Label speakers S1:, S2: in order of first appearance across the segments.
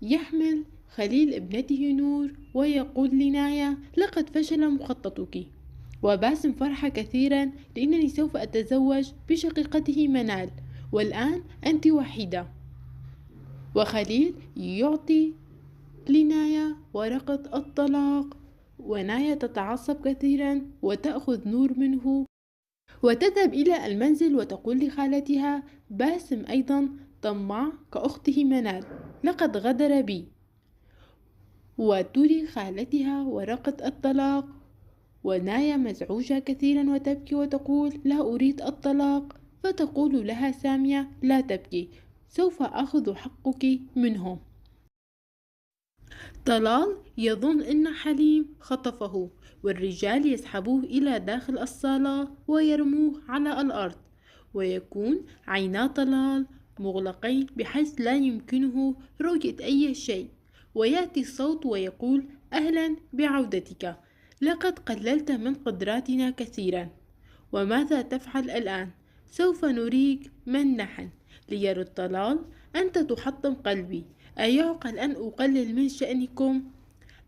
S1: يحمل خليل ابنته نور ويقول لنايا: لقد فشل مخططك. وباسم فرح كثيرا لأنني سوف أتزوج بشقيقته منال، والآن أنت وحيدة. وخليل يعطي لنايا ورقة الطلاق، ونايا تتعصب كثيرا وتأخذ نور منه وتذهب إلى المنزل وتقول لخالتها: باسم أيضا طماع كأخته منال، لقد غدر بي. وتري خالتها ورقة الطلاق، ونايا مزعوجة كثيرا وتبكي وتقول: لا أريد الطلاق. فتقول لها سامية: لا تبكي، سوف أخذ حقك منهم. طلال يظن أن حليم خطفه، والرجال يسحبوه إلى داخل الصالة ويرموه على الأرض، ويكون عينا طلال مغلقين بحيث لا يمكنه رؤية أي شيء. ويأتي صوت ويقول: أهلا بعودتك، لقد قللت من قدراتنا كثيرا. وماذا تفعل الآن؟ سوف نريك من نحن. ليرد طلال: أنت تحطم قلبي، أيعقل أن أقلل من شأنكم؟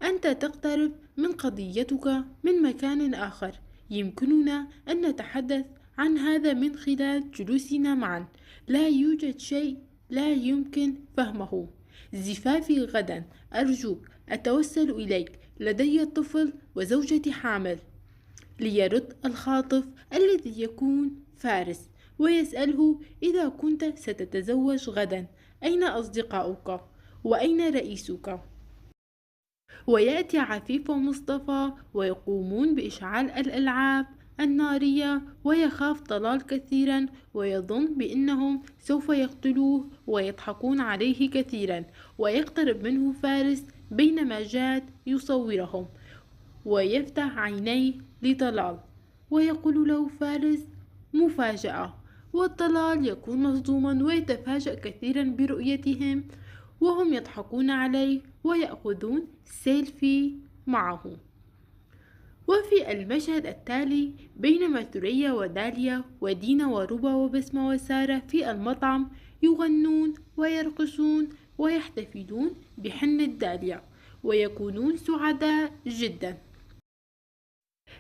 S1: أنت تقترب من قضيتك من مكان آخر، يمكننا أن نتحدث عن هذا من خلال جلوسنا معا. لا يوجد شيء لا يمكن فهمه. زفافي غدا، أرجوك أتوسل إليك، لدي طفل وزوجتي حامل. ليرد الخاطف الذي يكون فارس ويسأله: إذا كنت ستتزوج غدا، أين أصدقاؤك؟ وأين رئيسك؟ ويأتي عفيف ومصطفى ويقومون بإشعال الألعاب النارية، ويخاف طلال كثيرا ويظن بأنهم سوف يقتلوه، ويضحكون عليه كثيرا. ويقترب منه فارس بينما جاد يصورهم، ويفتح عينيه لطلال ويقول له فارس: مفاجأة. والطلال يكون مصدوما ويتفاجأ كثيرا برؤيتهم، وهم يضحكون عليه ويأخذون سيلفي معه. وفي المشهد التالي، بينما ثريا وداليا ودينا وربا وبسمة وسارة في المطعم يغنون ويرقصون ويحتفلون بحنة داليا ويكونون سعداء جدا،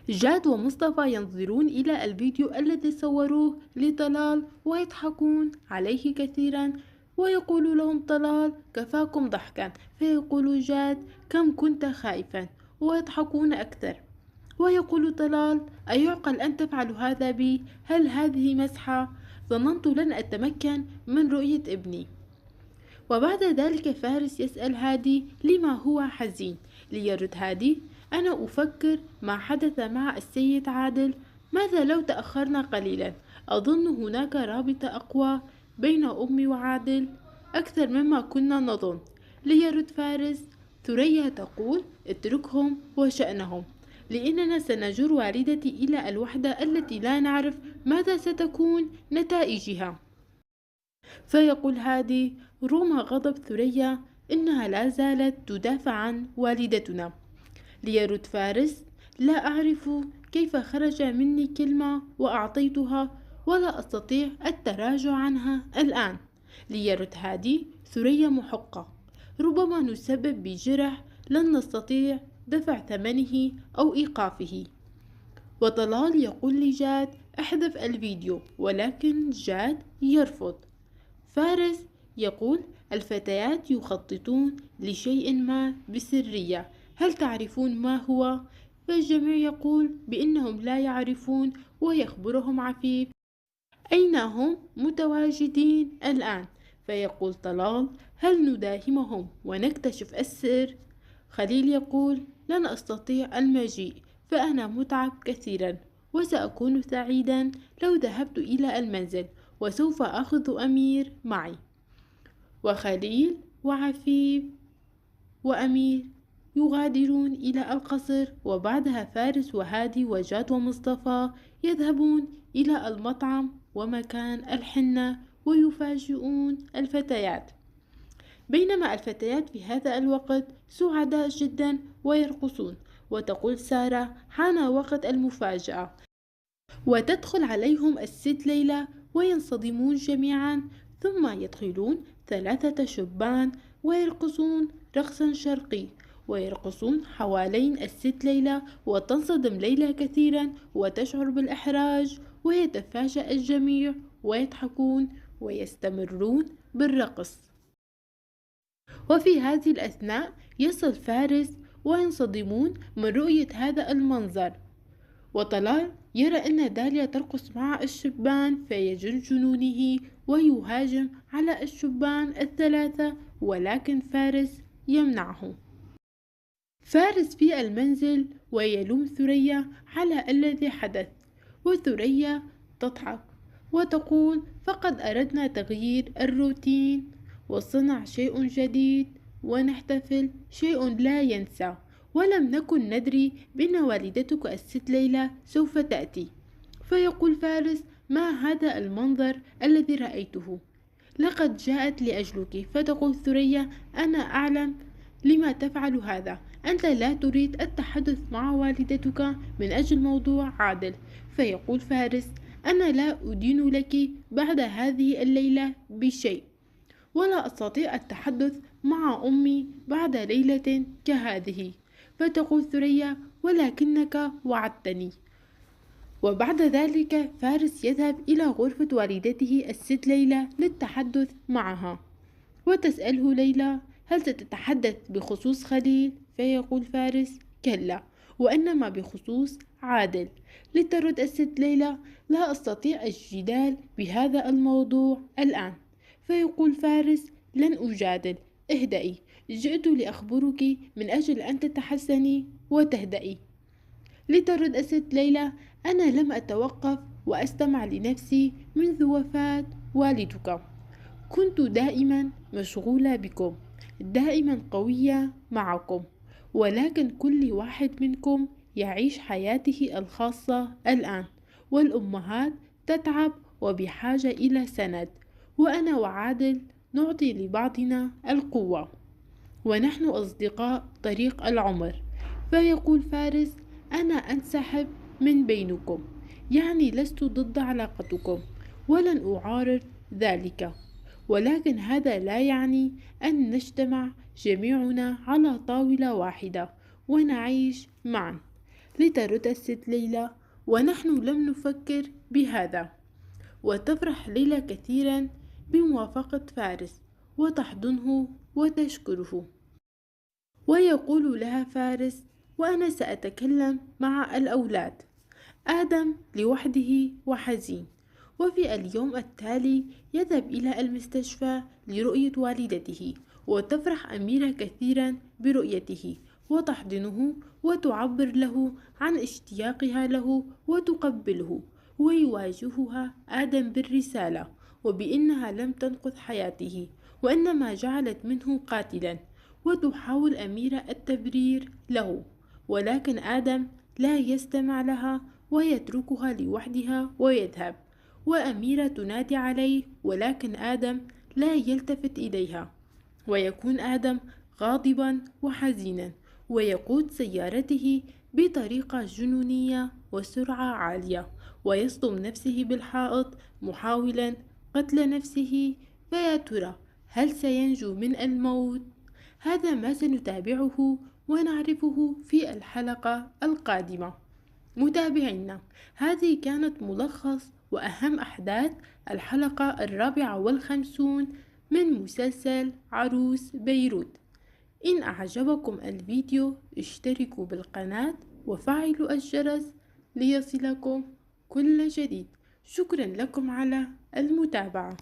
S1: جاد ومصطفى ينظرون إلى الفيديو الذي صوروه لطلال ويضحكون عليه كثيرا. ويقول لهم طلال: كفاكم ضحكا. فيقول جاد: كم كنت خائفا. ويضحكون أكثر. ويقول طلال: أيعقل أن تفعل هذا بي؟ هل هذه مسحة؟ ظننت لن أتمكن من رؤية ابني. وبعد ذلك فارس يسأل هادي لما هو حزين. ليرد هادي: أنا أفكر ما حدث مع السيد عادل، ماذا لو تأخرنا قليلا؟ أظن هناك رابطة أقوى بين أمي وعادل أكثر مما كنا نظن. ليرد فارس: ثريا تقول: اتركهم وشأنهم، لأننا سنجر والدتي إلى الوحدة التي لا نعرف ماذا ستكون نتائجها. فيقول هادي: رغم غضب ثريا إنها لا زالت تدافع عن والدتنا. ليرد فارس: لا أعرف كيف خرج مني كلمة وأعطيتها، ولا أستطيع التراجع عنها الآن. ليرد هادي: ثريا محقة، ربما نسبب بجرح لن نستطيع دفع ثمنه أو إيقافه. وطلال يقول لجاد: احذف الفيديو، ولكن جاد يرفض. فارس يقول: الفتيات يخططون لشيء ما بسرية، هل تعرفون ما هو؟ فالجميع يقول بأنهم لا يعرفون، ويخبرهم عفيف أين هم متواجدين الآن. فيقول طلال: هل نداهمهم ونكتشف السر؟ خليل يقول: لن أستطيع المجيء، فأنا متعب كثيرا، وسأكون سعيدا لو ذهبت إلى المنزل، وسوف أخذ أمير معي. وخليل وعفيف وأمير يغادرون إلى القصر، وبعدها فارس وهادي وجاد ومصطفى يذهبون إلى المطعم ومكان الحنة ويفاجئون الفتيات. بينما الفتيات في هذا الوقت سعداء جدا ويرقصون، وتقول سارة: حان وقت المفاجأة. وتدخل عليهم الست ليلى وينصدمون جميعا، ثم يدخلون ثلاثة شبان ويرقصون رقصا شرقي، ويرقصون حوالين الست ليلى، وتنصدم ليلى كثيرا وتشعر بالإحراج، ويتفاجأ الجميع ويضحكون ويستمرون بالرقص. وفي هذه الأثناء يصل فارس وينصدمون من رؤية هذا المنظر، وطلال يرى أن داليا ترقص مع الشبان فيجن جنونه ويهاجم على الشبان الثلاثة، ولكن فارس يمنعه. فارس في المنزل ويلوم ثريا على الذي حدث، وثريا تضحك وتقول فقد أردنا تغيير الروتين وصنع شيء جديد ونحتفل شيء لا ينسى، ولم نكن ندري بأن والدتك الست ليلى سوف تأتي. فيقول فارس ما هذا المنظر الذي رأيته؟ لقد جاءت لأجلك. فتقول ثريا أنا أعلم لما تفعل هذا، أنت لا تريد التحدث مع والدتك من أجل موضوع عادل. فيقول فارس أنا لا أدين لك بعد هذه الليلة بشيء، ولا أستطيع التحدث مع أمي بعد ليلة كهذه. فتقول ثريا ولكنك وعدتني. وبعد ذلك فارس يذهب إلى غرفة والدته الست ليلى للتحدث معها، وتسأله ليلى هل ستتحدث بخصوص خليل؟ فيقول فارس كلا، وإنما بخصوص عادل. لترد الست ليلى لا أستطيع الجدال بهذا الموضوع الآن. فيقول فارس لن أجادل، اهدئي، جئت لأخبرك من أجل أن تتحسني وتهدئي. لترد الست ليلى أنا لم أتوقف وأستمع لنفسي منذ وفاة والدك، كنت دائما مشغولة بكم، دائما قوية معكم، ولكن كل واحد منكم يعيش حياته الخاصة الآن، والأمهات تتعب وبحاجة إلى سند، وأنا وعادل نعطي لبعضنا القوة، ونحن أصدقاء طريق العمر. فيقول فارس أنا أنسحب من بينكم، يعني لست ضد علاقتكم ولن أعارض ذلك، ولكن هذا لا يعني أن نجتمع جميعنا على طاولة واحدة ونعيش معا. لترد الست ليلى ونحن لم نفكر بهذا. وتفرح ليلى كثيرا بموافقة فارس وتحضنه وتشكره، ويقول لها فارس وأنا سأتكلم مع الأولاد. آدم لوحده وحزين. وفي اليوم التالي يذهب إلى المستشفى لرؤية والدته، وتفرح أميرة كثيرا برؤيته وتحضنه وتعبر له عن اشتياقها له وتقبله. ويواجهها آدم بالرسالة وبأنها لم تنقذ حياته وإنما جعلت منه قاتلا، وتحاول أميرة التبرير له، ولكن آدم لا يستمع لها ويتركها لوحدها ويذهب. وأميرة تنادي عليه ولكن آدم لا يلتفت إليها، ويكون آدم غاضبا وحزينا ويقود سيارته بطريقة جنونية وسرعة عالية، ويصدم نفسه بالحائط محاولا قتل نفسه. فيا ترى هل سينجو من الموت؟ هذا ما سنتابعه ونعرفه في الحلقة القادمة. متابعينا، هذه كانت ملخص وأهم أحداث الحلقة 54 من مسلسل عروس بيروت. إن أعجبكم الفيديو اشتركوا بالقناة وفعلوا الجرس ليصلكم كل جديد. شكرا لكم على المتابعة.